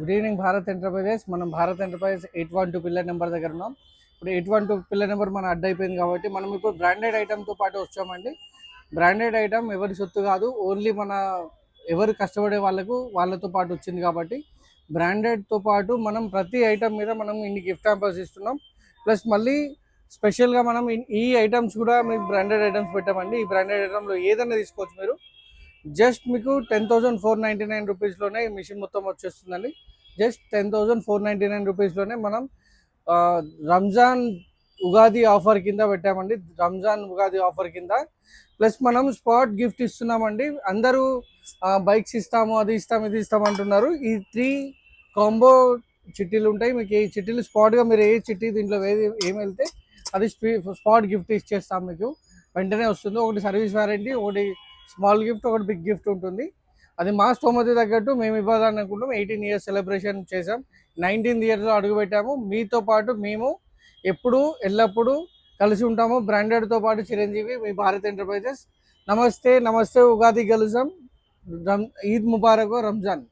Good evening Bharat enterprises. మనం Bharat enterprises 812 pillar number దగ్గర ఉన్నాం. ఇప్పుడు 812 పిల్లర్ నెంబర్ మన అడ్డు అయిపోయింది కాబట్టి మనం ఇప్పుడు బ్రాండెడ్ ఐటమ్తో పాటు వచ్చామండి. బ్రాండెడ్ ఐటమ్ ఎవరి సొత్తు కాదు, ఓన్లీ మన ఎవరు కష్టపడే వాళ్ళతో పాటు వచ్చింది కాబట్టి బ్రాండెడ్తో పాటు మనం ప్రతి ఐటమ్ మీద మనం ఇన్ని గిఫ్ట్ హ్యాంపర్స్ ఇస్తున్నాం. ప్లస్ మళ్ళీ స్పెషల్గా మనం ఈ ఐటమ్స్ కూడా మీకు బ్రాండెడ్ ఐటమ్స్ పెట్టామండి. ఈ బ్రాండెడ్ ఐటమ్లో ఏదైనా తీసుకోవచ్చు మీరు. జస్ట్ మీకు 10,499 రూపీస్లోనే ఈ మిషన్ మొత్తం వచ్చేస్తుందండి. జస్ట్ 10,499 రూపీస్లోనే మనం రంజాన్ ఉగాది ఆఫర్ కింద పెట్టామండి. రంజాన్ ఉగాది ఆఫర్ కింద ప్లస్ మనం స్పాట్ గిఫ్ట్ ఇస్తున్నామండి. అందరూ బైక్స్ ఇస్తాము, అది ఇస్తాము, ఇది ఇస్తాము అంటున్నారు. ఈ 3 కాంబో చిట్టీలు ఉంటాయి. మీకు ఈ చిట్టీలు స్పాట్గా మీరు ఏ చిట్టీ దీంట్లో ఏమి వెళ్తే అది స్పాట్ గిఫ్ట్ ఇచ్చేస్తాం. మీకు వెంటనే వస్తుంది. ఒకటి సర్వీస్ వారంటీ, ఒకటి స్మాల్ గిఫ్ట్, ఒకటి బిగ్ గిఫ్ట్ ఉంటుంది. అది మా స్తోమత తగ్గట్టు మేము ఇవ్వాలనుకుంటాం. 18 ఇయర్స్ సెలబ్రేషన్ చేసాం, 19th ఇయర్స్లో అడుగుపెట్టాము. మీతో పాటు మేము ఎప్పుడు ఎల్లప్పుడూ కలిసి ఉంటాము. బ్రాండెడ్తో పాటు చిరంజీవి, మీ భారత్ ఎంటర్ప్రైజెస్. నమస్తే నమస్తే, ఉగాది కలుసాం. ఈద్ ముబారక్, రంజాన్.